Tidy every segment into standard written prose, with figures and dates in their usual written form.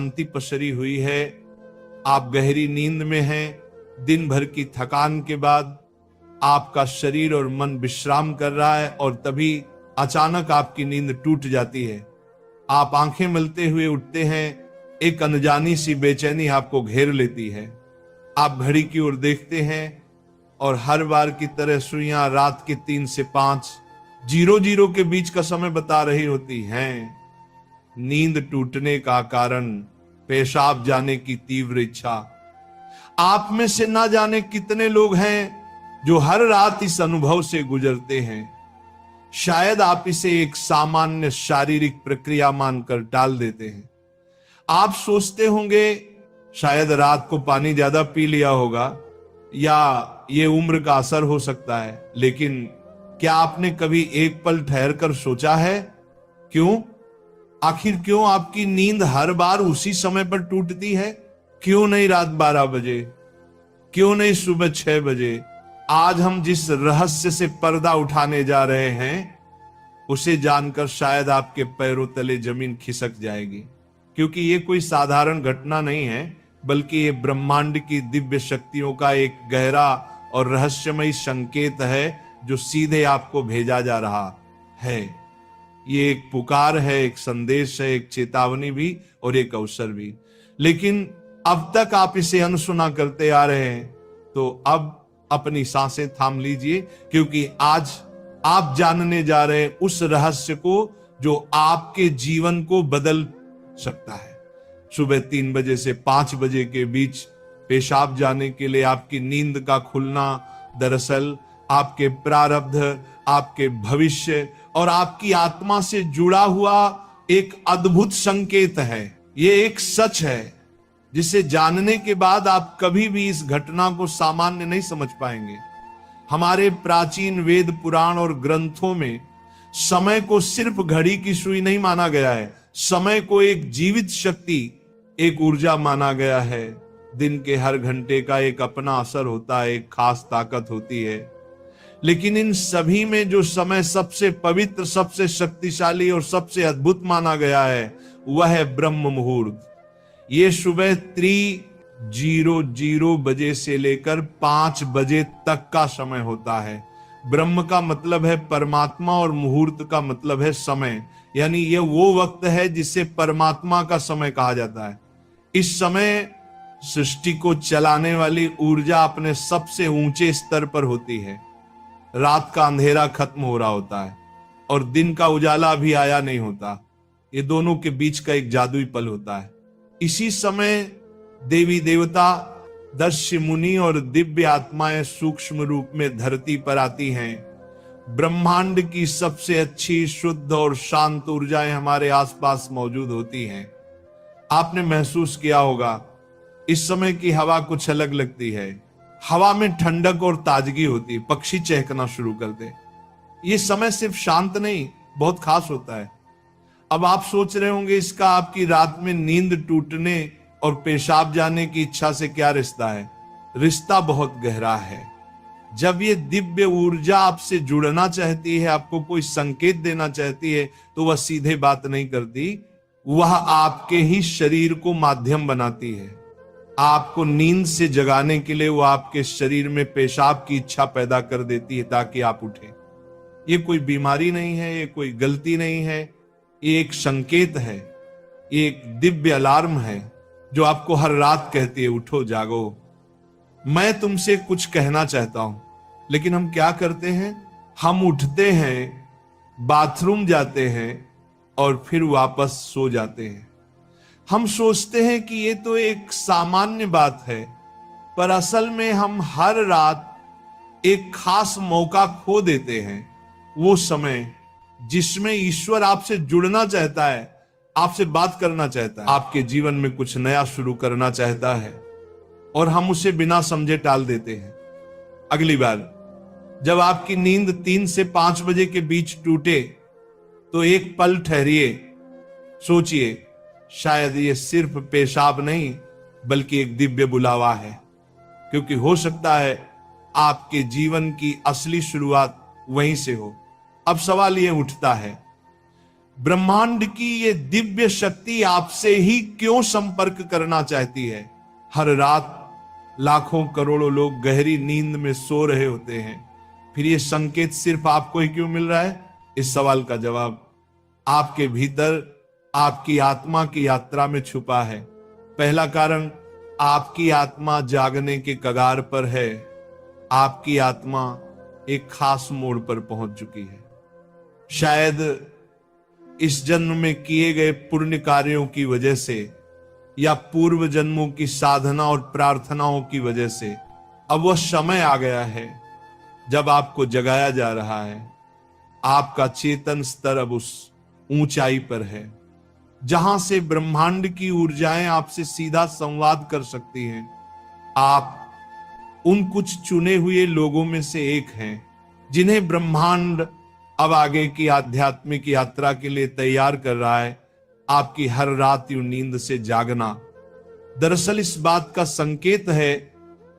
शांति पसरी हुई है, आप गहरी नींद में हैं। दिन भर की थकान के बाद आपका शरीर और मन विश्राम कर रहा है और तभी अचानक आपकी नींद टूट जाती है। आप आंखें मलते हुए उठते हैं, एक अनजानी सी बेचैनी आपको घेर लेती है। आप घड़ी की ओर देखते हैं और हर बार की तरह सुइयां रात के 3 से 5 00 के बीच का समय बता रही होती हैं। नींद टूटने का कारण पेशाब जाने की तीव्र इच्छा। आप में से ना जाने कितने लोग हैं जो हर रात इस अनुभव से गुजरते हैं। शायद आप इसे एक सामान्य शारीरिक प्रक्रिया मानकर टाल देते हैं। आप सोचते होंगे शायद रात को पानी ज्यादा पी लिया होगा या ये उम्र का असर हो सकता है, लेकिन क्या आपने कभी एक पल ठहर कर सोचा है क्यों? आखिर क्यों आपकी नींद हर बार उसी समय पर टूटती है? क्यों नहीं रात 12 बजे? क्यों नहीं सुबह 6 बजे? आज हम जिस रहस्य से पर्दा उठाने जा रहे हैं उसे जानकर शायद आपके पैरों तले जमीन खिसक जाएगी, क्योंकि ये कोई साधारण घटना नहीं है, बल्कि ये ब्रह्मांड की दिव्य शक्तियों का एक गहरा और रहस्यमय संकेत है जो सीधे आपको भेजा जा रहा है। ये एक पुकार है, एक संदेश है, एक चेतावनी भी और एक अवसर भी। लेकिन अब तक आप इसे अनसुना करते आ रहे हैं, तो अब अपनी सांसें थाम लीजिए, क्योंकि आज आप जानने जा रहे हैं उस रहस्य को जो आपके जीवन को बदल सकता है। सुबह 3 बजे से 5 बजे के बीच पेशाब जाने के लिए आपकी नींद का खुलना दरअसल आपके प्रारब्ध, आपके भविष्य और आपकी आत्मा से जुड़ा हुआ एक अद्भुत संकेत है। ये एक सच है जिसे जानने के बाद आप कभी भी इस घटना को सामान्य नहीं समझ पाएंगे। हमारे प्राचीन वेद पुराण और ग्रंथों में समय को सिर्फ घड़ी की सुई नहीं माना गया है, समय को एक जीवित शक्ति, एक ऊर्जा माना गया है। दिन के हर घंटे का एक अपना असर होता है, एक खास ताकत होती है। लेकिन इन सभी में जो समय सबसे पवित्र, सबसे शक्तिशाली और सबसे अद्भुत माना गया है वह है ब्रह्म मुहूर्त। ये सुबह 3:00 बजे से लेकर 5 बजे तक का समय होता है। ब्रह्म का मतलब है परमात्मा और मुहूर्त का मतलब है समय, यानी ये वो वक्त है जिसे परमात्मा का समय कहा जाता है। इस समय सृष्टि को चलाने वाली ऊर्जा अपने सबसे ऊंचे स्तर पर होती है। रात का अंधेरा खत्म हो रहा होता है और दिन का उजाला अभी आया नहीं होता। ये दोनों के बीच का एक जादुई पल होता है। इसी समय देवी देवता, दर्श मुनि और दिव्य आत्माएं सूक्ष्म रूप में धरती पर आती हैं। ब्रह्मांड की सबसे अच्छी, शुद्ध और शांत ऊर्जाएं हमारे आसपास मौजूद होती हैं। आपने महसूस किया होगा इस समय की हवा कुछ अलग लगती है। हवा में ठंडक और ताजगी होती है, पक्षी चहकना शुरू करते। ये समय सिर्फ शांत नहीं, बहुत खास होता है। अब आप सोच रहे होंगे इसका आपकी रात में नींद टूटने और पेशाब जाने की इच्छा से क्या रिश्ता है? रिश्ता बहुत गहरा है। जब ये दिव्य ऊर्जा आपसे जुड़ना चाहती है, आपको कोई संकेत देना चाहती है, तो वह सीधे बात नहीं करती, वह आपके ही शरीर को माध्यम बनाती है। आपको नींद से जगाने के लिए वो आपके शरीर में पेशाब की इच्छा पैदा कर देती है ताकि आप उठें। ये कोई बीमारी नहीं है, ये कोई गलती नहीं है, ये एक संकेत है, ये एक दिव्य अलार्म है जो आपको हर रात कहती है उठो, जागो। मैं तुमसे कुछ कहना चाहता हूं, लेकिन हम क्या करते हैं? हम उठते हैं, बाथरूम जाते हैं और फिर वापस सो जाते हैं। हम सोचते हैं कि ये तो एक सामान्य बात है, पर असल में हम हर रात एक खास मौका खो देते हैं। वो समय जिसमें ईश्वर आपसे जुड़ना चाहता है, आपसे बात करना चाहता है, आपके जीवन में कुछ नया शुरू करना चाहता है, और हम उसे बिना समझे टाल देते हैं। अगली बार जब आपकी नींद 3 से 5 बजे के बीच टूटे तो एक पल ठहरिए, सोचिए, शायद ये सिर्फ पेशाब नहीं बल्कि एक दिव्य बुलावा है, क्योंकि हो सकता है आपके जीवन की असली शुरुआत वहीं से हो। अब सवाल ये उठता है, ब्रह्मांड की ये दिव्य शक्ति आपसे ही क्यों संपर्क करना चाहती है? हर रात लाखों करोड़ों लोग गहरी नींद में सो रहे होते हैं, फिर ये संकेत सिर्फ आपको ही क्यों मिल रहा है? इस सवाल का जवाब आपके भीतर आपकी आत्मा की यात्रा में छुपा है। पहला कारण, आपकी आत्मा जागने के कगार पर है। आपकी आत्मा एक खास मोड़ पर पहुंच चुकी है। शायद इस जन्म में किए गए पुण्य कार्यों की वजह से या पूर्व जन्मों की साधना और प्रार्थनाओं की वजह से अब वह समय आ गया है जब आपको जगाया जा रहा है। आपका चेतन स्तर अब उस ऊंचाई पर है जहां से ब्रह्मांड की ऊर्जाएं आपसे सीधा संवाद कर सकती हैं। आप उन कुछ चुने हुए लोगों में से एक हैं जिन्हें ब्रह्मांड अब आगे की आध्यात्मिक यात्रा के लिए तैयार कर रहा है। आपकी हर रात यूं नींद से जागना दरअसल इस बात का संकेत है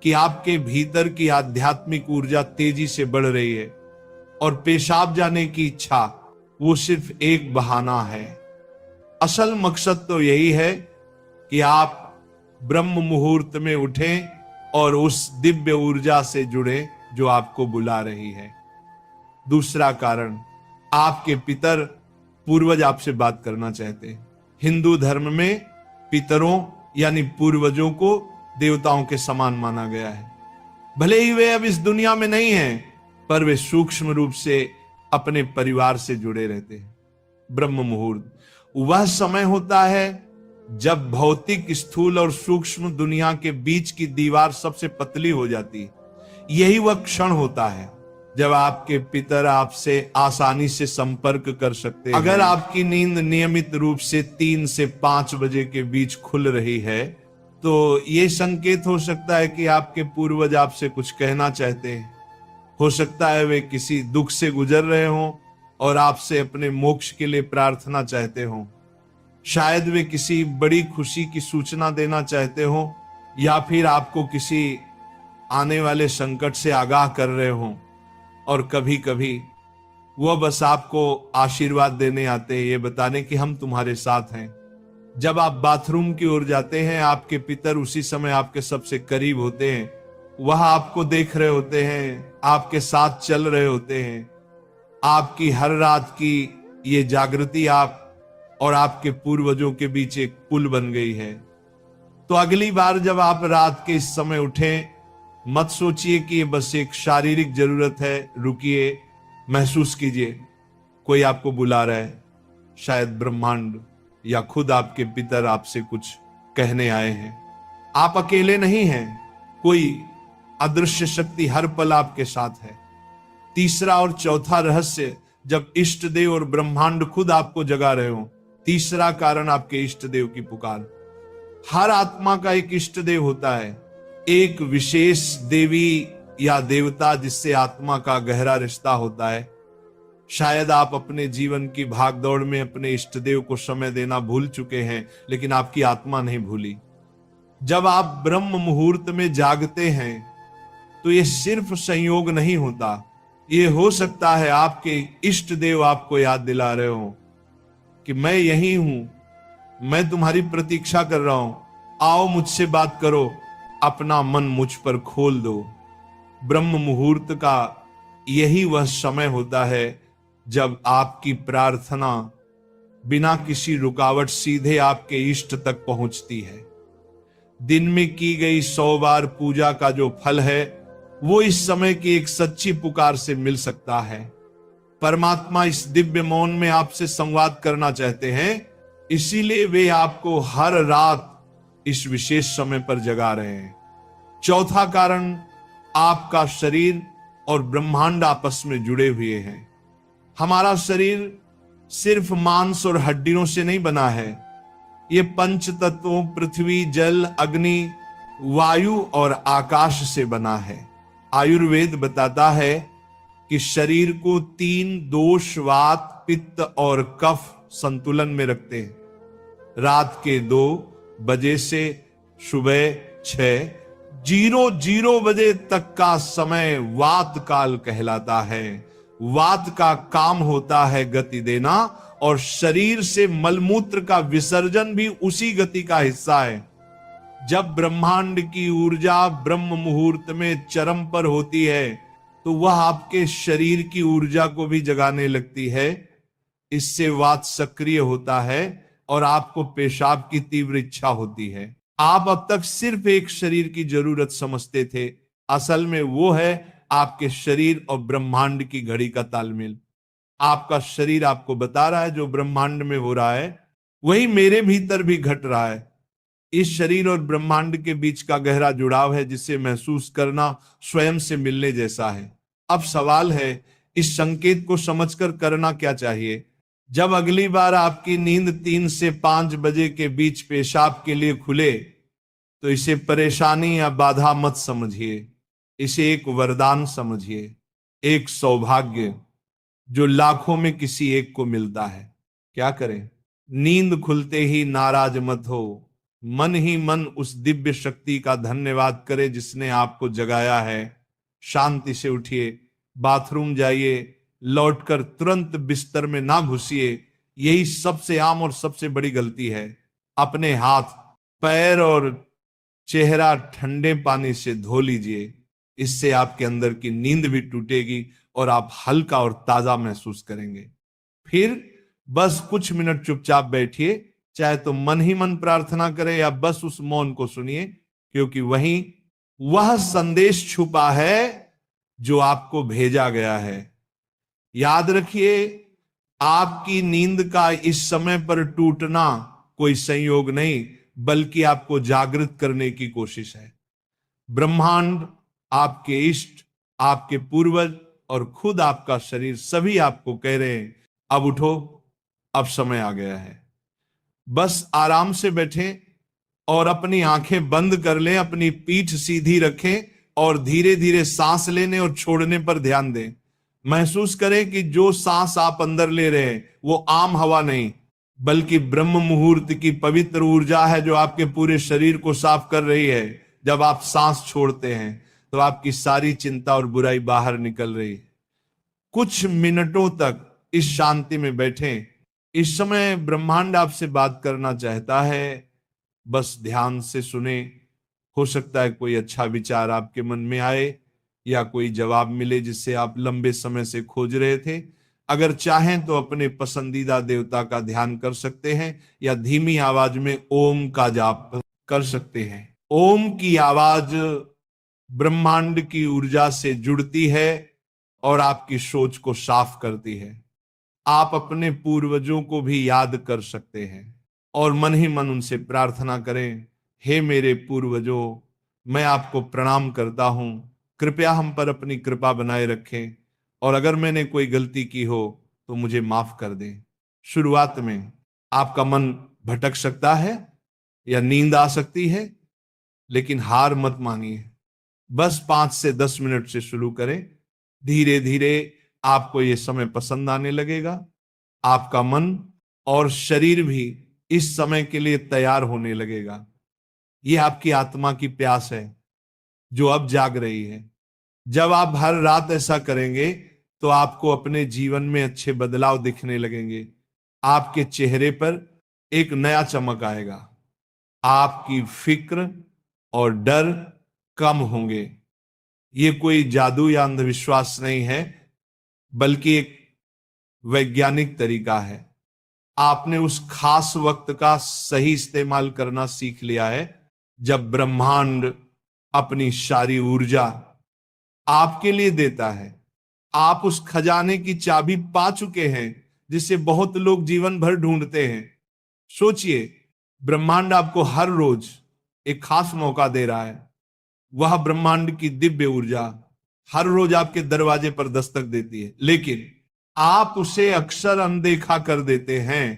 कि आपके भीतर की आध्यात्मिक ऊर्जा तेजी से बढ़ रही है और पेशाब जाने की इच्छा वो सिर्फ एक बहाना है। असल मकसद तो यही है कि आप ब्रह्म मुहूर्त में उठें और उस दिव्य ऊर्जा से जुड़े जो आपको बुला रही है। दूसरा कारण, आपके पितर पूर्वज आपसे बात करना चाहते हैं। हिंदू धर्म में पितरों यानी पूर्वजों को देवताओं के समान माना गया है। भले ही वे अब इस दुनिया में नहीं हैं, पर वे सूक्ष्म रूप से अपने परिवार से जुड़े रहते हैं। ब्रह्म मुहूर्त वह समय होता है जब भौतिक, स्थूल और सूक्ष्म दुनिया के बीच की दीवार सबसे पतली हो जाती है। यही वह क्षण होता है जब आपके पितर आपसे आसानी से संपर्क कर सकते हैं। अगर आपकी नींद नियमित रूप से 3 से 5 बजे के बीच खुल रही है तो यह संकेत हो सकता है कि आपके पूर्वज आपसे कुछ कहना चाहते हैं। हो सकता है वे किसी दुख से गुजर रहे हों और आपसे अपने मोक्ष के लिए प्रार्थना चाहते हों। शायद वे किसी बड़ी खुशी की सूचना देना चाहते हों या फिर आपको किसी आने वाले संकट से आगाह कर रहे हों। और कभी कभी वह बस आपको आशीर्वाद देने आते हैं, ये बताने कि हम तुम्हारे साथ हैं। जब आप बाथरूम की ओर जाते हैं, आपके पितर उसी समय आपके सबसे करीब होते हैं। वह आपको देख रहे होते हैं, आपके साथ चल रहे होते हैं। आपकी हर रात की ये जागृति आप और आपके पूर्वजों के बीच एक पुल बन गई है। तो अगली बार जब आप रात के इस समय उठें, मत सोचिए कि ये बस एक शारीरिक जरूरत है। रुकिए, महसूस कीजिए कोई आपको बुला रहा है। शायद ब्रह्मांड या खुद आपके पितर आपसे कुछ कहने आए हैं। आप अकेले नहीं हैं, कोई अदृश्य शक्ति हर पल आपके साथ है। तीसरा और चौथा रहस्य, जब इष्ट देव और ब्रह्मांड खुद आपको जगा रहे हो। तीसरा कारण, आपके इष्ट देव की पुकार। हर आत्मा का एक इष्ट देव होता है, एक विशेष देवी या देवता जिससे आत्मा का गहरा रिश्ता होता है। शायद आप अपने जीवन की भागदौड़ में अपने इष्ट देव को समय देना भूल चुके हैं, लेकिन आपकी आत्मा नहीं भूली। जब आप ब्रह्म मुहूर्त में जागते हैं तो यह सिर्फ संयोग नहीं होता। ये हो सकता है आपके इष्ट देव आपको याद दिला रहे हो कि मैं यही हूं, मैं तुम्हारी प्रतीक्षा कर रहा हूं, आओ मुझसे बात करो, अपना मन मुझ पर खोल दो। ब्रह्म मुहूर्त का यही वह समय होता है जब आपकी प्रार्थना बिना किसी रुकावट सीधे आपके इष्ट तक पहुंचती है। दिन में की गई 100 बार पूजा का जो फल है वो इस समय की एक सच्ची पुकार से मिल सकता है। परमात्मा इस दिव्य मौन में आपसे संवाद करना चाहते हैं, इसीलिए वे आपको हर रात इस विशेष समय पर जगा रहे हैं। चौथा कारण, आपका शरीर और ब्रह्मांड आपस में जुड़े हुए हैं। हमारा शरीर सिर्फ मांस और हड्डियों से नहीं बना है। ये पंच तत्वों पृथ्वी, जल, अग्नि, वायु और आकाश से बना है। आयुर्वेद बताता है कि शरीर को 3 दोष, वात, पित्त और कफ संतुलन में रखते हैं। रात के 2 बजे से सुबह 6:00 बजे तक का समय वात काल कहलाता है। वात का काम होता है गति देना और शरीर से मलमूत्र का विसर्जन भी उसी गति का हिस्सा है। जब ब्रह्मांड की ऊर्जा ब्रह्म मुहूर्त में चरम पर होती है तो वह आपके शरीर की ऊर्जा को भी जगाने लगती है। इससे वात सक्रिय होता है और आपको पेशाब की तीव्र इच्छा होती है। आप अब तक सिर्फ एक शरीर की जरूरत समझते थे, असल में वो है आपके शरीर और ब्रह्मांड की घड़ी का तालमेल। आपका शरीर आपको बता रहा है जो ब्रह्मांड में हो रहा है वही मेरे भीतर भी घट रहा है। इस शरीर और ब्रह्मांड के बीच का गहरा जुड़ाव है जिसे महसूस करना स्वयं से मिलने जैसा है। अब सवाल है इस संकेत को समझकर करना क्या चाहिए। जब अगली बार आपकी नींद 3 से 5 बजे के बीच पेशाब के लिए खुले तो इसे परेशानी या बाधा मत समझिए, इसे एक वरदान समझिए, एक सौभाग्य जो लाखों में किसी एक को मिलता है। क्या करें? नींद खुलते ही नाराज मत हो, मन ही मन उस दिव्य शक्ति का धन्यवाद करें जिसने आपको जगाया है। शांति से उठिए, बाथरूम जाइए, लौटकर तुरंत बिस्तर में ना घुसिए। यही सबसे आम और सबसे बड़ी गलती है। अपने हाथ, पैर और चेहरा ठंडे पानी से धो लीजिए। इससे आपके अंदर की नींद भी टूटेगी और आप हल्का और ताजा महसूस करेंगे। फिर बस कुछ मिनट चुपचाप बैठिए, चाहे तो मन ही मन प्रार्थना करें या बस उस मौन को सुनिए, क्योंकि वहीं वह संदेश छुपा है जो आपको भेजा गया है। याद रखिए, आपकी नींद का इस समय पर टूटना कोई संयोग नहीं, बल्कि आपको जागृत करने की कोशिश है। ब्रह्मांड, आपके इष्ट, आपके पूर्वज और खुद आपका शरीर सभी आपको कह रहे हैं अब उठो, अब समय आ गया है। बस आराम से बैठें और अपनी आंखें बंद कर लें, अपनी पीठ सीधी रखें और धीरे धीरे सांस लेने और छोड़ने पर ध्यान दें। महसूस करें कि जो सांस आप अंदर ले रहे हैं वो आम हवा नहीं, बल्कि ब्रह्म मुहूर्त की पवित्र ऊर्जा है जो आपके पूरे शरीर को साफ कर रही है। जब आप सांस छोड़ते हैं तो आपकी सारी चिंता और बुराई बाहर निकल रही है। कुछ मिनटों तक इस शांति में बैठें। इस समय ब्रह्मांड आपसे बात करना चाहता है, बस ध्यान से सुने। हो सकता है कोई अच्छा विचार आपके मन में आए या कोई जवाब मिले जिससे आप लंबे समय से खोज रहे थे। अगर चाहें तो अपने पसंदीदा देवता का ध्यान कर सकते हैं या धीमी आवाज में ओम का जाप कर सकते हैं। ओम की आवाज ब्रह्मांड की ऊर्जा से जुड़ती है और आपकी सोच को साफ करती है। आप अपने पूर्वजों को भी याद कर सकते हैं और मन ही मन उनसे प्रार्थना करें, हे मेरे पूर्वजों, मैं आपको प्रणाम करता हूं, कृपया हम पर अपनी कृपा बनाए रखें और अगर मैंने कोई गलती की हो तो मुझे माफ कर दें। शुरुआत में आपका मन भटक सकता है या नींद आ सकती है, लेकिन हार मत मानिए। बस 5 से 10 मिनट से शुरू करें। धीरे धीरे आपको यह समय पसंद आने लगेगा। आपका मन और शरीर भी इस समय के लिए तैयार होने लगेगा। यह आपकी आत्मा की प्यास है जो अब जाग रही है। जब आप हर रात ऐसा करेंगे तो आपको अपने जीवन में अच्छे बदलाव दिखने लगेंगे। आपके चेहरे पर एक नया चमक आएगा। आपकी फिक्र और डर कम होंगे। ये कोई जादू या अंधविश्वास नहीं है, बल्कि एक वैज्ञानिक तरीका है। आपने उस खास वक्त का सही इस्तेमाल करना सीख लिया है जब ब्रह्मांड अपनी सारी ऊर्जा आपके लिए देता है। आप उस खजाने की चाबी पा चुके हैं जिसे बहुत लोग जीवन भर ढूंढते हैं। सोचिए, ब्रह्मांड आपको हर रोज एक खास मौका दे रहा है। वह ब्रह्मांड की दिव्य ऊर्जा हर रोज आपके दरवाजे पर दस्तक देती है, लेकिन आप उसे अक्सर अनदेखा कर देते हैं।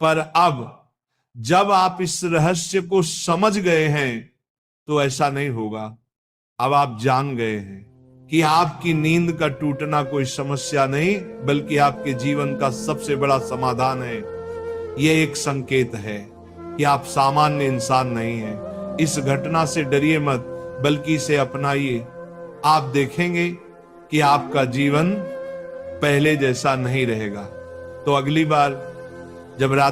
पर अब जब आप इस रहस्य को समझ गए हैं तो ऐसा नहीं होगा। अब आप जान गए हैं कि आपकी नींद का टूटना कोई समस्या नहीं, बल्कि आपके जीवन का सबसे बड़ा समाधान है। यह एक संकेत है कि आप सामान्य इंसान नहीं हैं। इस घटना से डरिए मत, बल्कि इसे अपनाइए। आप देखेंगे कि आपका जीवन पहले जैसा नहीं रहेगा। तो अगली बार जब रात